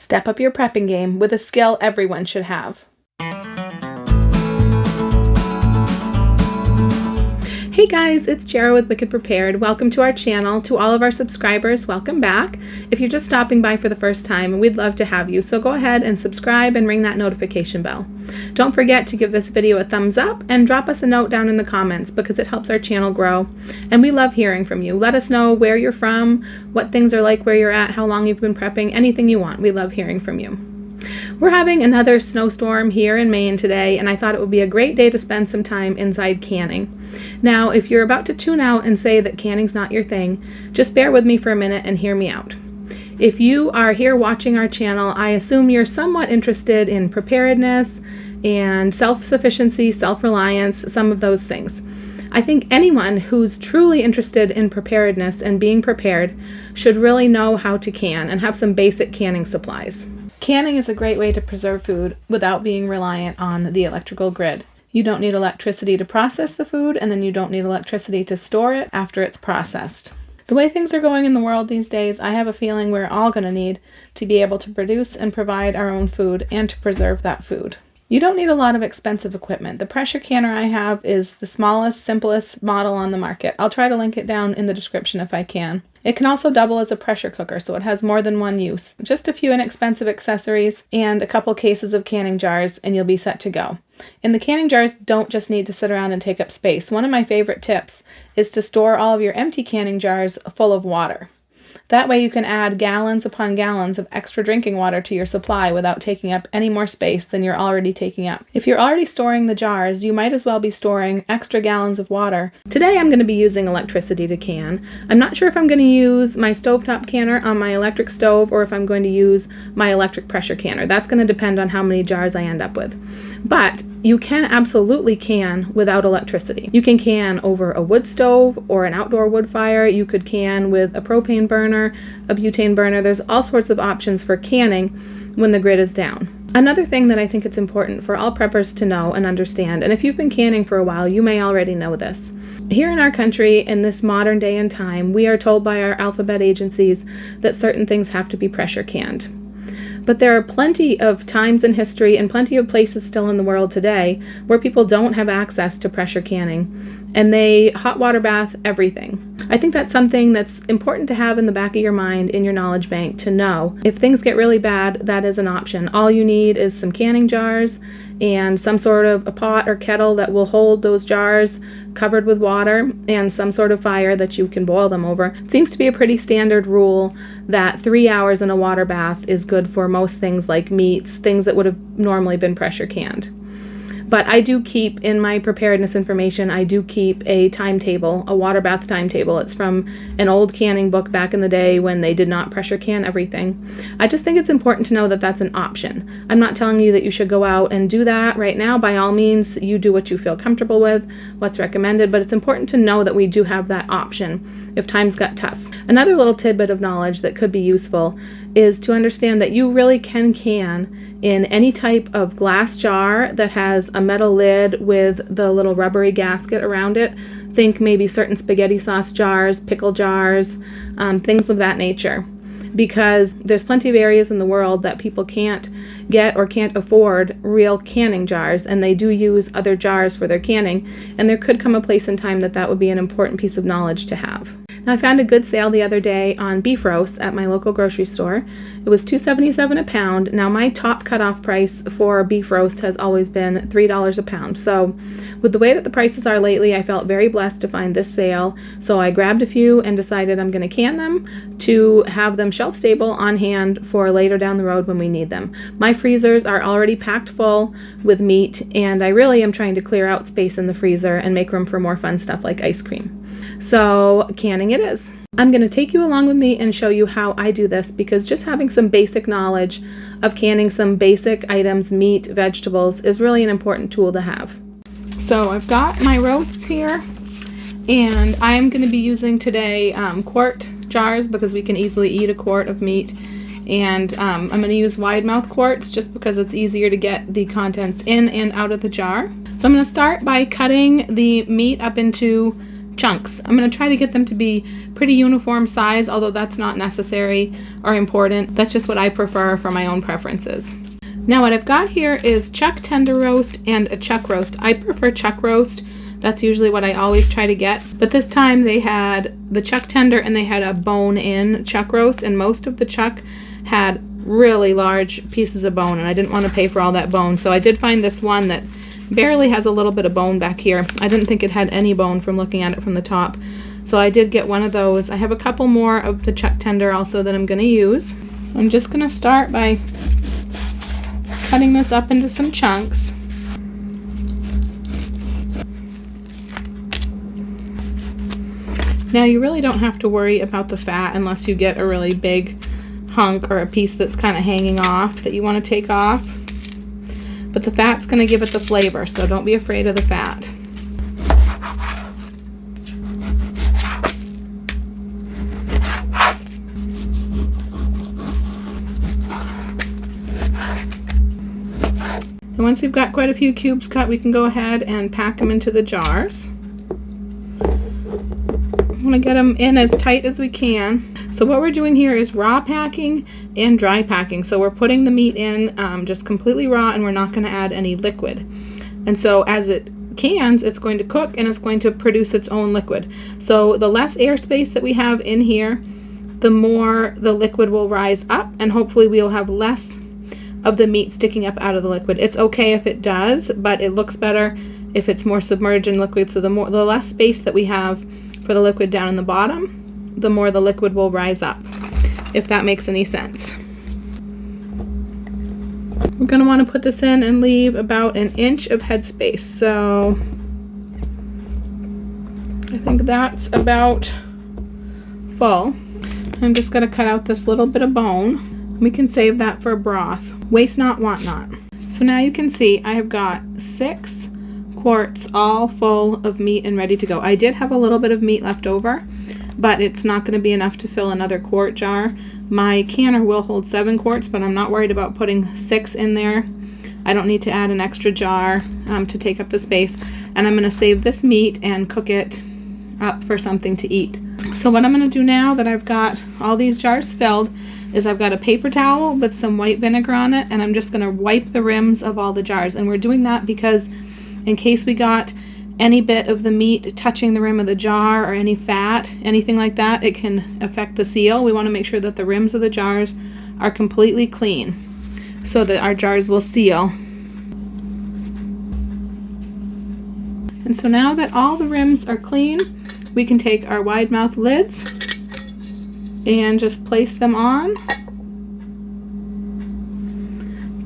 Step up your prepping game with a skill everyone should have. Hey guys, it's Jara with Wicked Prepared. Welcome to our channel. To all of our subscribers, welcome back. If you're just stopping by for the first time, we'd love to have you, so go ahead and subscribe and ring that notification bell. Don't forget to give this video a thumbs up and drop us a note down in the comments because it helps our channel grow. And we love hearing from you. Let us know where you're from, what things are like where you're at, how long you've been prepping, anything you want. We love hearing from you. We're having another snowstorm here in Maine today, and I thought it would be a great day to spend some time inside canning. Now, if you're about to tune out and say that canning's not your thing, just bear with me for a minute and hear me out. If you are here watching our channel, I assume you're somewhat interested in preparedness and self-sufficiency, self-reliance, some of those things. I think anyone who's truly interested in preparedness and being prepared should really know how to can and have some basic canning supplies. Canning is a great way to preserve food without being reliant on the electrical grid. You don't need electricity to process the food, and then you don't need electricity to store it after it's processed. The way things are going in the world these days, I have a feeling we're all going to need to be able to produce and provide our own food and to preserve that food. You don't need a lot of expensive equipment. The pressure canner I have is the smallest, simplest model on the market. I'll try to link it down in the description if I can. It can also double as a pressure cooker, so it has more than one use. Just a few inexpensive accessories and a couple cases of canning jars, and you'll be set to go. And the canning jars don't just need to sit around and take up space. One of my favorite tips is to store all of your empty canning jars full of water. That way you can add gallons upon gallons of extra drinking water to your supply without taking up any more space than you're already taking up. If you're already storing the jars, you might as well be storing extra gallons of water. Today I'm going to be using electricity to can. I'm not sure if I'm going to use my stovetop canner on my electric stove or if I'm going to use my electric pressure canner. That's going to depend on how many jars I end up with. But you can absolutely can without electricity. You can can over a wood stove or an outdoor wood fire. You could can with a propane burner, a butane burner. There's all sorts of options for canning when the grid is down. Another thing that I think it's important for all preppers to know and understand, and if you've been canning for a while, you may already know this. Here in our country, in this modern day and time, we are told by our alphabet agencies that certain things have to be pressure canned. But there are plenty of times in history and plenty of places still in the world today where people don't have access to pressure canning and they hot water bath everything. I think that's something that's important to have in the back of your mind, in your knowledge bank, to know. If things get really bad, that is an option. All you need is some canning jars and some sort of a pot or kettle that will hold those jars covered with water and some sort of fire that you can boil them over. It seems to be a pretty standard rule that 3 hours in a water bath is good for most things like meats, things that would have normally been pressure canned. But I do keep, in my preparedness information, I do keep a timetable, a water bath timetable. It's from an old canning book back in the day when they did not pressure can everything. I just think it's important to know that that's an option. I'm not telling you that you should go out and do that right now. By all means, you do what you feel comfortable with, what's recommended, but it's important to know that we do have that option if times got tough. Another little tidbit of knowledge that could be useful is to understand that you really can in any type of glass jar that has a metal lid with the little rubbery gasket around it. Think maybe certain spaghetti sauce jars, pickle jars, things of that nature. Because there's plenty of areas in the world that people can't get or can't afford real canning jars, and they do use other jars for their canning, and there could come a place in time that that would be an important piece of knowledge to have. Now, I found a good sale the other day on beef roast at my local grocery store. It was $2.77 a pound. Now, my top cutoff price for beef roast has always been $3 a pound. So with the way that the prices are lately, I felt very blessed to find this sale. So I grabbed a few and decided I'm going to can them to have them shelf stable on hand for later down the road when we need them. My freezers are already packed full with meat, and I really am trying to clear out space in the freezer and make room for more fun stuff like ice cream. So canning it is. I'm going to take you along with me and show you how I do this, because just having some basic knowledge of canning some basic items, meat, vegetables, is really an important tool to have. So I've got my roasts here, and I'm going to be using today quart jars because we can easily eat a quart of meat. And I'm going to use wide mouth quarts just because it's easier to get the contents in and out of the jar. So I'm going to start by cutting the meat up into chunks. I'm going to try to get them to be pretty uniform size, although that's not necessary or important. That's just what I prefer for my own preferences. Now what I've got here is chuck tender roast and a chuck roast. I prefer chuck roast. That's usually what I always try to get. But this time they had the chuck tender and they had a bone-in chuck roast, and most of the chuck had really large pieces of bone, and I didn't want to pay for all that bone. So I did find this one that barely has a little bit of bone back here. I didn't think it had any bone from looking at it from the top. So I did get one of those. I have a couple more of the chuck tender also that I'm going to use. So I'm just going to start by cutting this up into some chunks. Now you really don't have to worry about the fat unless you get a really big hunk or a piece that's kind of hanging off that you want to take off. But the fat's going to give it the flavor, so don't be afraid of the fat. And once we've got quite a few cubes cut, we can go ahead and pack them into the jars. I want to get them in as tight as we can. So what we're doing here is raw packing and dry packing. So we're putting the meat in just completely raw, and we're not going to add any liquid. And so as it cans, it's going to cook and it's going to produce its own liquid. So the less airspace that we have in here, the more the liquid will rise up, and hopefully we'll have less of the meat sticking up out of the liquid. It's okay if it does, but it looks better if it's more submerged in liquid. So the less space that we have for the liquid down in the bottom, the more the liquid will rise up, if that makes any sense. We're going to want to put this in and leave about 1 inch of headspace. So I think that's about full. I'm just going to cut out this little bit of bone. We can save that for broth. Waste not, want not. So now you can see I have got 6 quarts all full of meat and ready to go. I did have a little bit of meat left over, but it's not going to be enough to fill another quart jar. My canner will hold 7 quarts, but I'm not worried about putting 6 in there. I don't need to add an extra jar to take up the space. And I'm going to save this meat and cook it up for something to eat. So what I'm going to do now that I've got all these jars filled is I've got a paper towel with some white vinegar on it, and I'm just going to wipe the rims of all the jars. And we're doing that because in case we got any bit of the meat touching the rim of the jar or any fat, anything like that, it can affect the seal. We want to make sure that the rims of the jars are completely clean so that our jars will seal. And so now that all the rims are clean, we can take our wide mouth lids and just place them on.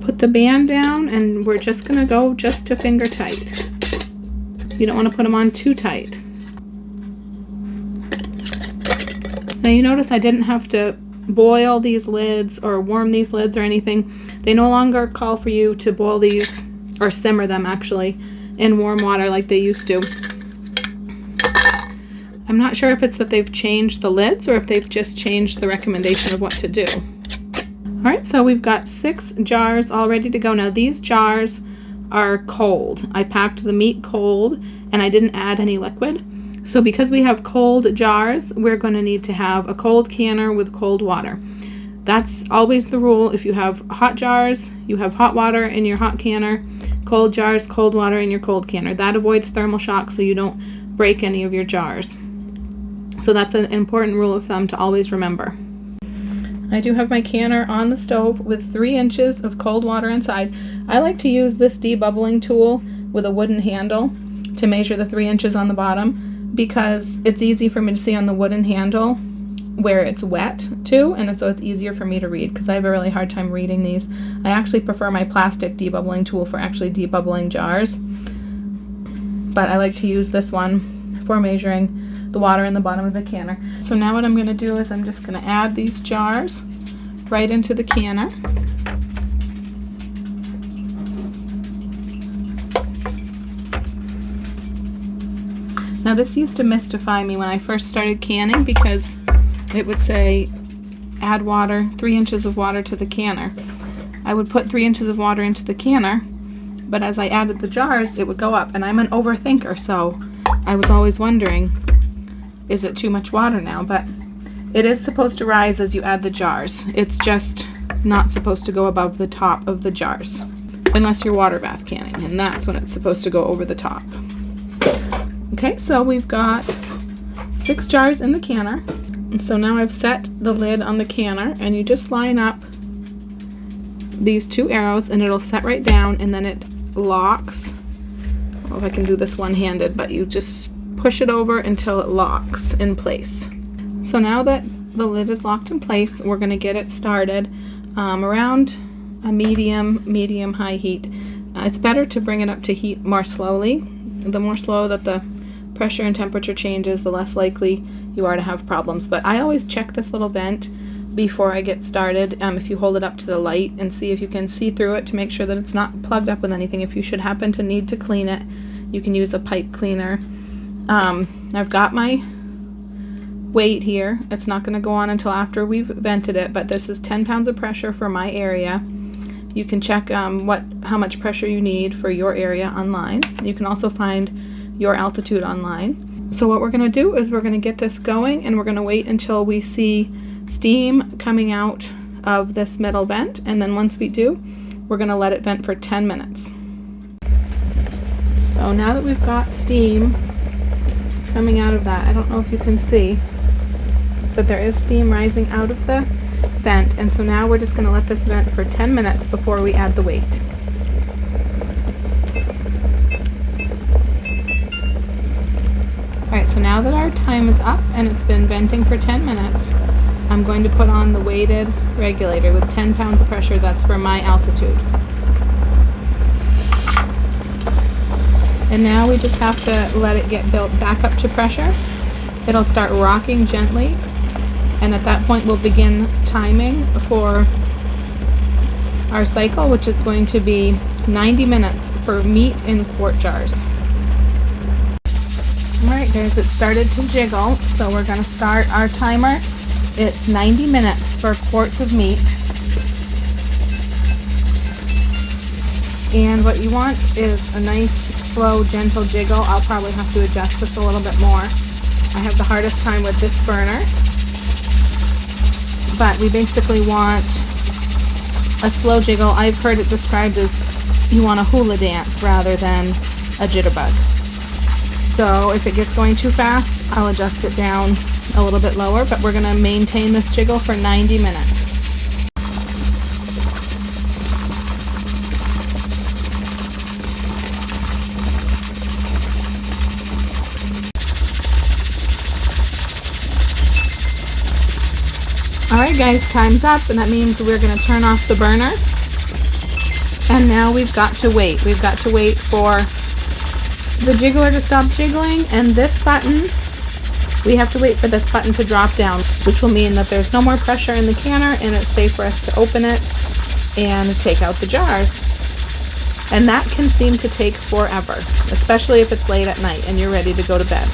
Put the band down, and we're just going to go just to finger tight. You don't want to put them on too tight. Now you notice I didn't have to boil these lids or warm these lids or anything. They no longer call for you to boil these, or simmer them actually, in warm water like they used to. I'm not sure if it's that they've changed the lids or if they've just changed the recommendation of what to do. Alright, so we've got 6 jars all ready to go. Now these jars are cold. I packed the meat cold and I didn't add any liquid. So because we have cold jars, we're going to need to have a cold canner with cold water. That's always the rule. If you have hot jars, you have hot water in your hot canner. Cold jars, cold water in your cold canner. That avoids thermal shock so you don't break any of your jars. So that's an important rule of thumb to always remember. I do have my canner on the stove with 3 inches of cold water inside. I like to use this debubbling tool with a wooden handle to measure the 3 inches on the bottom, because it's easy for me to see on the wooden handle where it's wet too, and so it's easier for me to read because I have a really hard time reading these. I actually prefer my plastic debubbling tool for actually debubbling jars, but I like to use this one for measuring the water in the bottom of the canner. So now what I'm going to do is I'm just going to add these jars right into the canner. Now this used to mystify me when I first started canning, because it would say add water, 3 inches of water to the canner. I would put 3 inches of water into the canner, but as I added the jars it would go up, and I'm an overthinker, so I was always wondering, is it too much water now? But it is supposed to rise as you add the jars. It's just not supposed to go above the top of the jars, unless you're water bath canning, and that's when it's supposed to go over the top. Okay, so we've got 6 jars in the canner. And so now I've set the lid on the canner, and you just line up these 2 arrows and it'll set right down, and then it locks. I don't know if I can do this one-handed, but you just push it over until it locks in place. So now that the lid is locked in place, we're going to get it started around a medium high heat. It's better to bring it up to heat more slowly. The more slow that the pressure and temperature changes, the less likely you are to have problems. But I always check this little vent before I get started. If you hold it up to the light and see if you can see through it to make sure that it's not plugged up with anything. If you should happen to need to clean it, you can use a pipe cleaner. I've got my weight here. It's not going to go on until after we've vented it, but this is 10 pounds of pressure for my area. You can check how much pressure you need for your area online. You can also find your altitude online. So what we're going to do is we're going to get this going, and we're going to wait until we see steam coming out of this middle vent, and then once we do, we're going to let it vent for 10 minutes. So now that we've got steam coming out of that, I don't know if you can see, but there is steam rising out of the vent, and so now we're just going to let this vent for 10 minutes before we add the weight. Alright, so now that our time is up and it's been venting for 10 minutes, I'm going to put on the weighted regulator with 10 pounds of pressure. That's for my altitude. And now we just have to let it get built back up to pressure. It'll start rocking gently, and at that point we'll begin timing for our cycle, which is going to be 90 minutes for meat in quart jars. Alright guys, it started to jiggle, so we're going to start our timer. It's 90 minutes for quarts of meat. And what you want is a nice, slow, gentle jiggle. I'll probably have to adjust this a little bit more. I have the hardest time with this burner. But we basically want a slow jiggle. I've heard it described as you want a hula dance rather than a jitterbug. So if it gets going too fast, I'll adjust it down a little bit lower, but we're going to maintain this jiggle for 90 minutes. Alright guys, time's up, and that means we're going to turn off the burner. And now we've got to wait. We've got to wait for the jiggler to stop jiggling, and this button, we have to wait for this button to drop down, which will mean that there's no more pressure in the canner and it's safe for us to open it and take out the jars. And that can seem to take forever, especially if it's late at night and you're ready to go to bed.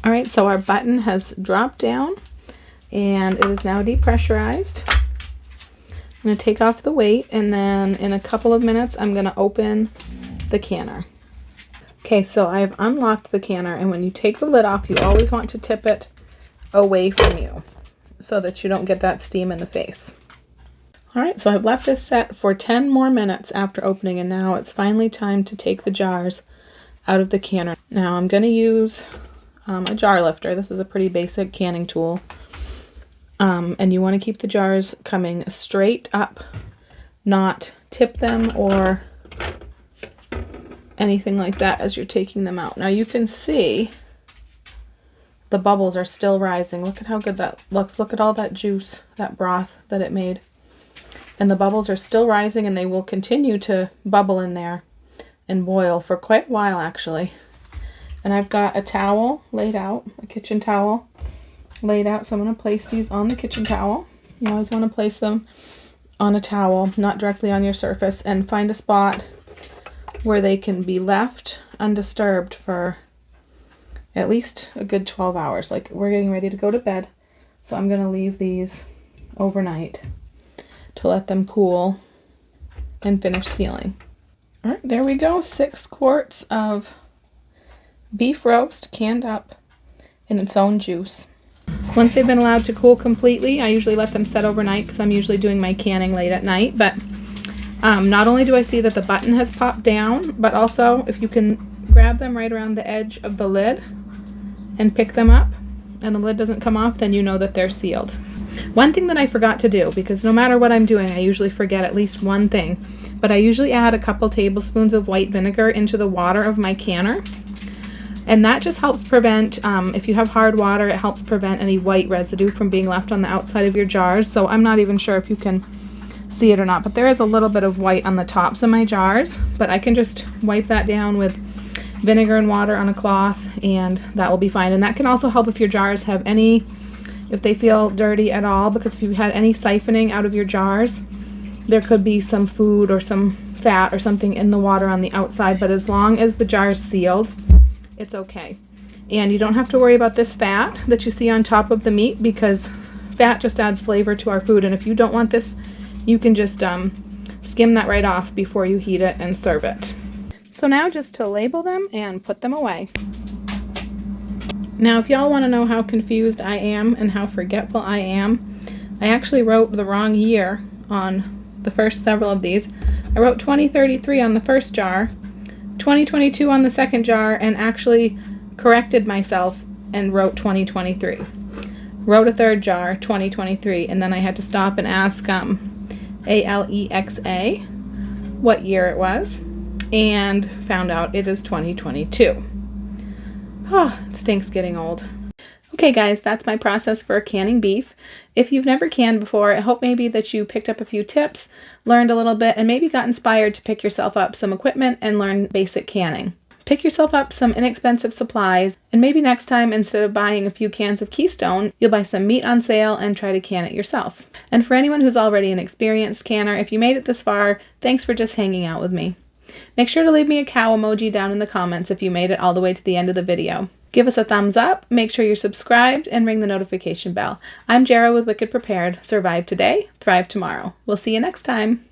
Alright, so our button has dropped down and it is now depressurized. I'm going to take off the weight, and then in a couple of minutes I'm going to open the canner. Okay, so I've unlocked the canner, and when you take the lid off, you always want to tip it away from you so that you don't get that steam in the face. Alright, so I've left this set for 10 more minutes after opening, and now it's finally time to take the jars out of the canner. Now I'm going to use a jar lifter. This is a pretty basic canning tool. And you want to keep the jars coming straight up, not tip them or anything like that as you're taking them out. Now you can see the bubbles are still rising. Look at how good that looks. Look at all that juice, that broth that it made. And the bubbles are still rising, and they will continue to bubble in there and boil for quite a while actually. And I've got a towel laid out, a kitchen towel laid out, so I'm going to place these on the kitchen towel. You always want to place them on a towel, not directly on your surface, and find a spot where they can be left undisturbed for at least a good 12 hours. Like, we're getting ready to go to bed, so I'm going to leave these overnight to let them cool and finish sealing. All right, there we go. 6 quarts of beef roast canned up in its own juice. Once they've been allowed to cool completely, I usually let them set overnight because I'm usually doing my canning late at night. But not only do I see that the button has popped down, but also if you can grab them right around the edge of the lid and pick them up and the lid doesn't come off, then you know that they're sealed. One thing that I forgot to do, because no matter what I'm doing, I usually forget at least one thing, but I usually add a couple tablespoons of white vinegar into the water of my canner. And that just helps prevent, if you have hard water, it helps prevent any white residue from being left on the outside of your jars. So I'm not even sure if you can see it or not, but there is a little bit of white on the tops of my jars, but I can just wipe that down with vinegar and water on a cloth and that will be fine. And that can also help if your jars have any, if they feel dirty at all, because if you had any siphoning out of your jars, there could be some food or some fat or something in the water on the outside, but as long as the jar is sealed, it's okay. And you don't have to worry about this fat that you see on top of the meat, because fat just adds flavor to our food, and if you don't want this, you can just skim that right off before you heat it and serve it. So now just to label them and put them away. Now if y'all want to know how confused I am and how forgetful I am, I actually wrote the wrong year on the first several of these. I wrote 2033 on the first jar, 2022 on the second jar, and actually corrected myself and wrote 2023. Wrote a third jar, 2023, and then I had to stop and ask Alexa what year it was, and found out it is 2022. Oh, it stinks getting old. Okay guys, that's my process for canning beef. If you've never canned before, I hope maybe that you picked up a few tips, learned a little bit, and maybe got inspired to pick yourself up some equipment and learn basic canning. Pick yourself up some inexpensive supplies, and maybe next time, instead of buying a few cans of Keystone, you'll buy some meat on sale and try to can it yourself. And for anyone who's already an experienced canner, if you made it this far, thanks for just hanging out with me. Make sure to leave me a cow emoji down in the comments if you made it all the way to the end of the video. Give us a thumbs up, make sure you're subscribed, and ring the notification bell. I'm Jara with Wicked Prepared. Survive today, thrive tomorrow. We'll see you next time.